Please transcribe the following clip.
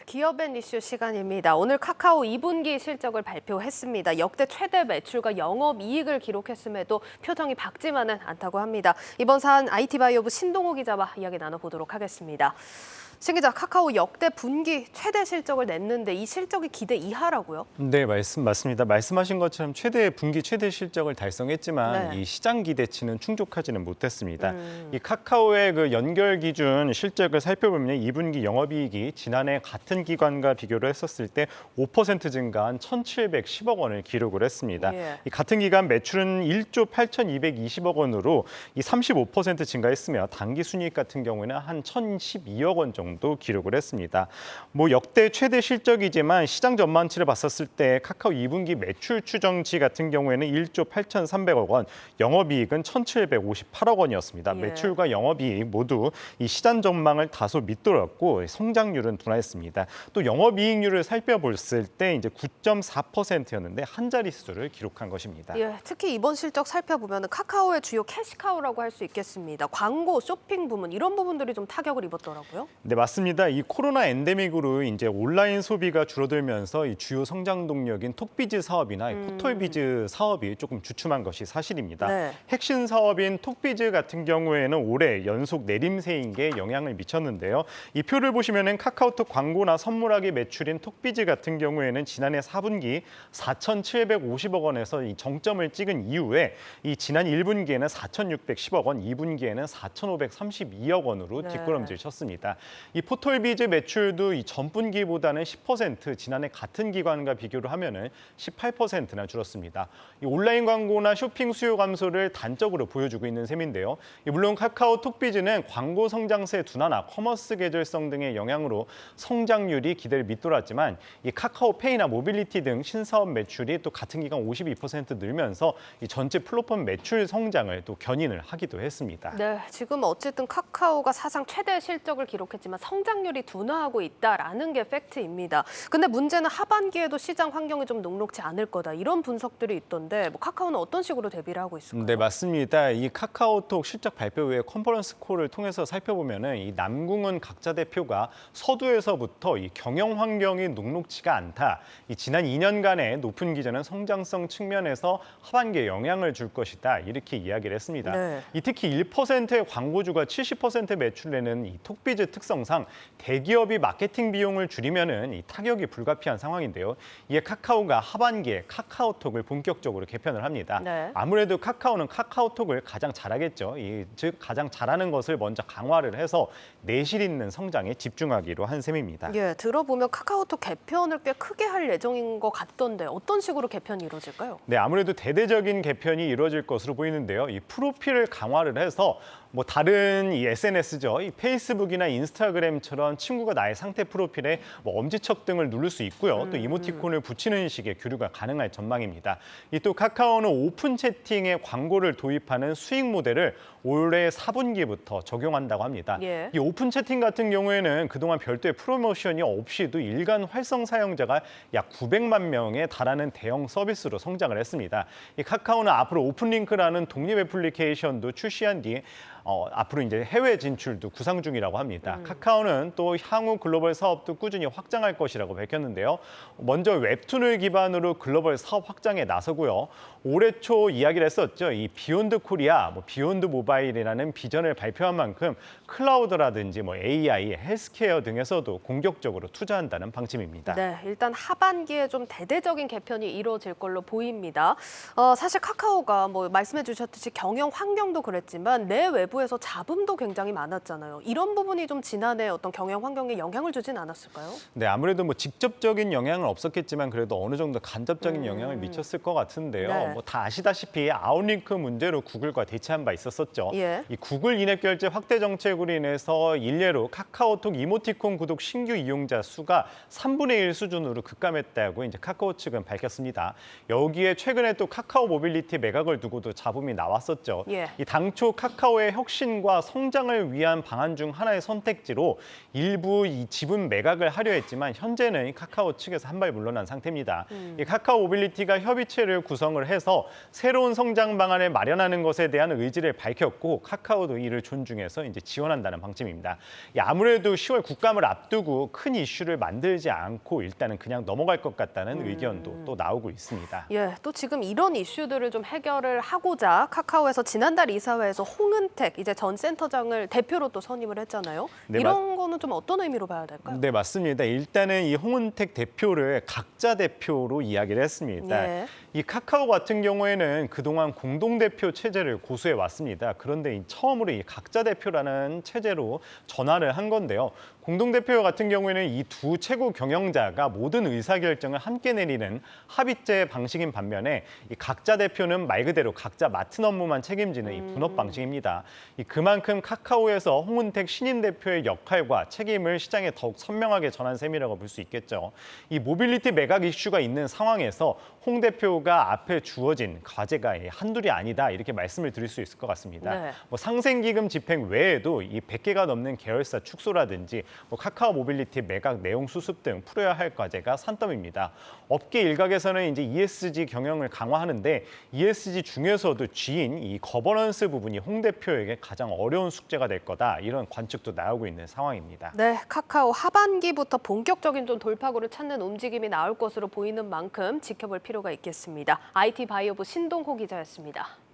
기업앤 이슈 시간입니다. 오늘 카카오 2분기 실적을 발표했습니다. 역대 최대 매출과 영업이익을 기록했음에도 표정이 밝지만은 않다고 합니다. 이번 사안 IT바이오부 신동호 기자와 이야기 나눠보도록 하겠습니다. 신 기자, 카카오 역대 분기 최대 실적을 냈는데 이 실적이 기대 이하라고요? 네, 맞습니다. 말씀하신 것처럼 분기 최대 실적을 달성했지만 네. 이 시장 기대치는 충족하지는 못했습니다. 이 카카오의 그 연결 기준 실적을 살펴보면 2분기 영업이익이 지난해 같은 기간과 비교를 했었을 때 5% 증가한 1,710억 원을 기록을 했습니다. 예. 이 같은 기간 매출은 1조 8,220억 원으로 이 35% 증가했으며 당기 순이익 같은 경우에는 한 1,012억 원 정도 기록을 했습니다. 역대 최대 실적이지만 시장 전망치를 봤었을 때 카카오 2분기 매출 추정치 같은 경우에는 1조 8,300억 원, 영업이익은 1,758억 원이었습니다. 예. 매출과 영업이익 모두 이 시장 전망을 다소 밑돌았고 성장률은 둔화했습니다. 또 영업이익률을 살펴봤을 때 이제 9.4%였는데 한 자릿수를 기록한 것입니다. 예, 특히 이번 실적 살펴보면 카카오의 주요 캐시카우라고 할 수 있겠습니다. 광고, 쇼핑 부문 이런 부분들이 좀 타격을 입었더라고요. 네, 맞습니다. 이 코로나 엔데믹으로 이제 온라인 소비가 줄어들면서 이 주요 성장 동력인 톡비즈 사업이나 이 포털비즈 사업이 조금 주춤한 것이 사실입니다. 네. 핵심 사업인 톡비즈 같은 경우에는 올해 연속 내림세인 게 영향을 미쳤는데요. 이 표를 보시면은 카카오톡 광고나 선물하기 매출인 톡비즈 같은 경우에는 지난해 4분기 4,750억 원에서 이 정점을 찍은 이후에 이 지난 1분기에는 4,610억 원, 2분기에는 4,532억 원으로 네. 뒷걸음질 쳤습니다. 이 포털비즈 매출도 이 전분기보다는 10%, 지난해 같은 기간과 비교를 하면은 18%나 줄었습니다. 이 온라인 광고나 쇼핑 수요 감소를 단적으로 보여주고 있는 셈인데요. 물론 카카오톡비즈는 광고 성장세 둔화나 커머스 계절성 등의 영향으로 성장률이 기대를 밑돌았지만 이 카카오페이나 모빌리티 등 신사업 매출이 또 같은 기간 52% 늘면서 이 전체 플랫폼 매출 성장을 또 견인을 하기도 했습니다. 네, 지금 어쨌든 카카오가 사상 최대 실적을 기록했지만 성장률이 둔화하고 있다라는 게 팩트입니다. 근데 문제는 하반기에도 시장 환경이 좀 녹록지 않을 거다 이런 분석들이 있던데 카카오는 어떤 식으로 대비를 하고 있을까요? 네, 맞습니다. 이 카카오톡 실적 발표 후에 컨퍼런스 콜을 통해서 살펴보면은 이 남궁은 각자 대표가 서두에서부터 이 경영 환경이 녹록지가 않다. 이 지난 2년간의 높은 기저는 성장성 측면에서 하반기에 영향을 줄 것이다. 이렇게 이야기를 했습니다. 네. 이 특히 1%의 광고주가 70% 매출내는 이 톡비즈 특성상 대기업이 마케팅 비용을 줄이면은 이 타격이 불가피한 상황인데요. 이에 카카오가 하반기에 카카오톡을 본격적으로 개편을 합니다. 네. 아무래도 카카오는 카카오톡을 가장 잘하겠죠. 즉 가장 잘하는 것을 먼저 강화를 해서 내실 있는 성장에 집중하기로 한 셈입니다. 예, 들어보면 카카오톡 개편을 꽤 크게 할 예정인 것 같던데 어떤 식으로 개편이 이루어질까요? 네, 아무래도 대대적인 개편이 이루어질 것으로 보이는데요. 이 프로필을 강화를 해서 다른 이 SNS죠. 이 페이스북이나 인스타그램처럼 친구가 나의 상태 프로필에 엄지척 등을 누를 수 있고요. 또 이모티콘을 붙이는 식의 교류가 가능할 전망입니다. 또 카카오는 오픈 채팅에 광고를 도입하는 수익 모델을 올해 4분기부터 적용한다고 합니다. 예. 이 오픈 채팅 같은 경우에는 그동안 별도의 프로모션이 없이도 일간 활성 사용자가 약 900만 명에 달하는 대형 서비스로 성장을 했습니다. 이 카카오는 앞으로 오픈링크라는 독립 애플리케이션도 출시한 뒤 앞으로 이제 해외 진출도 구상 중이라고 합니다. 카카오는 또 향후 글로벌 사업도 꾸준히 확장할 것이라고 밝혔는데요. 먼저 웹툰을 기반으로 글로벌 사업 확장에 나서고요. 올해 초 이야기를 했었죠. 이 비욘드 코리아, 비욘드 모바일이라는 비전을 발표한 만큼 클라우드라든지 AI, 헬스케어 등에서도 공격적으로 투자한다는 방침입니다. 네, 일단 하반기에 좀 대대적인 개편이 이루어질 걸로 보입니다. 사실 카카오가 말씀해 주셨듯이 경영 환경도 그랬지만 내외부에서 잡음도 굉장히 많았잖아요. 이런 부분이 좀 지난해 어떤 경영 환경에 영향을 주진 않았을까요? 네, 아무래도 직접적인 영향은 없었겠지만 그래도 어느 정도 간접적인 영향을 미쳤을 것 같은데요. 네. 다 아시다시피 아웃링크 문제로 구글과 대치한 바 있었었죠. 예. 이 구글 인앱 결제 확대 정책으로 인해서 일례로 카카오톡 이모티콘 구독 신규 이용자 수가 3분의 1 수준으로 급감했다고 이제 카카오 측은 밝혔습니다. 여기에 최근에 또 카카오 모빌리티 매각을 두고도 잡음이 나왔었죠. 예. 이 당초 카카오의 혁신과 성장을 위한 방안 중 하나의 선택지로 일부 이 지분 매각을 하려 했지만 현재는 이 카카오 측에서 한 발 물러난 상태입니다. 이 카카오 모빌리티가 협의체를 구성을 해서 새로운 성장 방안을 마련하는 것에 대한 의지를 밝혔고 카카오도 이를 존중해서 이제 지원한다는 방침입니다. 아무래도 10월 국감을 앞두고 큰 이슈를 만들지 않고 일단은 그냥 넘어갈 것 같다는 의견도 또 나오고 있습니다. 예, 또 지금 이런 이슈들을 좀 해결을 하고자 카카오에서 지난달 이사회에서 홍은택 이제 전 센터장을 대표로 또 선임을 했잖아요. 네, 이런 거는 좀 어떤 의미로 봐야 될까요? 네, 맞습니다. 일단은 이 홍은택 대표를 각자 대표로 이야기를 했습니다. 예. 이 카카오 같은 경우에는 그동안 공동대표 체제를 고수해 왔습니다. 그런데 처음으로 이 각자 대표라는 체제로 전환을 한 건데요. 공동대표 같은 경우에는 이 두 최고 경영자가 모든 의사결정을 함께 내리는 합의제 방식인 반면에 이 각자 대표는 말 그대로 각자 맡은 업무만 책임지는 이 분업 방식입니다. 그만큼 카카오에서 홍은택 신임 대표의 역할과 책임을 시장에 더욱 선명하게 전한 셈이라고 볼 수 있겠죠. 이 모빌리티 매각 이슈가 있는 상황에서 홍 대표가 앞에 주어진 과제가 한둘이 아니다 이렇게 말씀을 드릴 수 있을 것 같습니다. 네. 상생기금 집행 외에도 이 100개가 넘는 계열사 축소라든지 카카오 모빌리티 매각 내용 수습 등 풀어야 할 과제가 산더미입니다. 업계 일각에서는 이제 ESG 경영을 강화하는데 ESG 중에서도 G인 이 거버넌스 부분이 홍 대표에게 가장 어려운 숙제가 될 거다 이런 관측도 나오고 있는 상황입니다. 네, 카카오 하반기부터 본격적인 좀 돌파구를 찾는 움직임이 나올 것으로 보이는 만큼 지켜볼 필요가 있겠습니다. IT 바이오부 신동호 기자였습니다.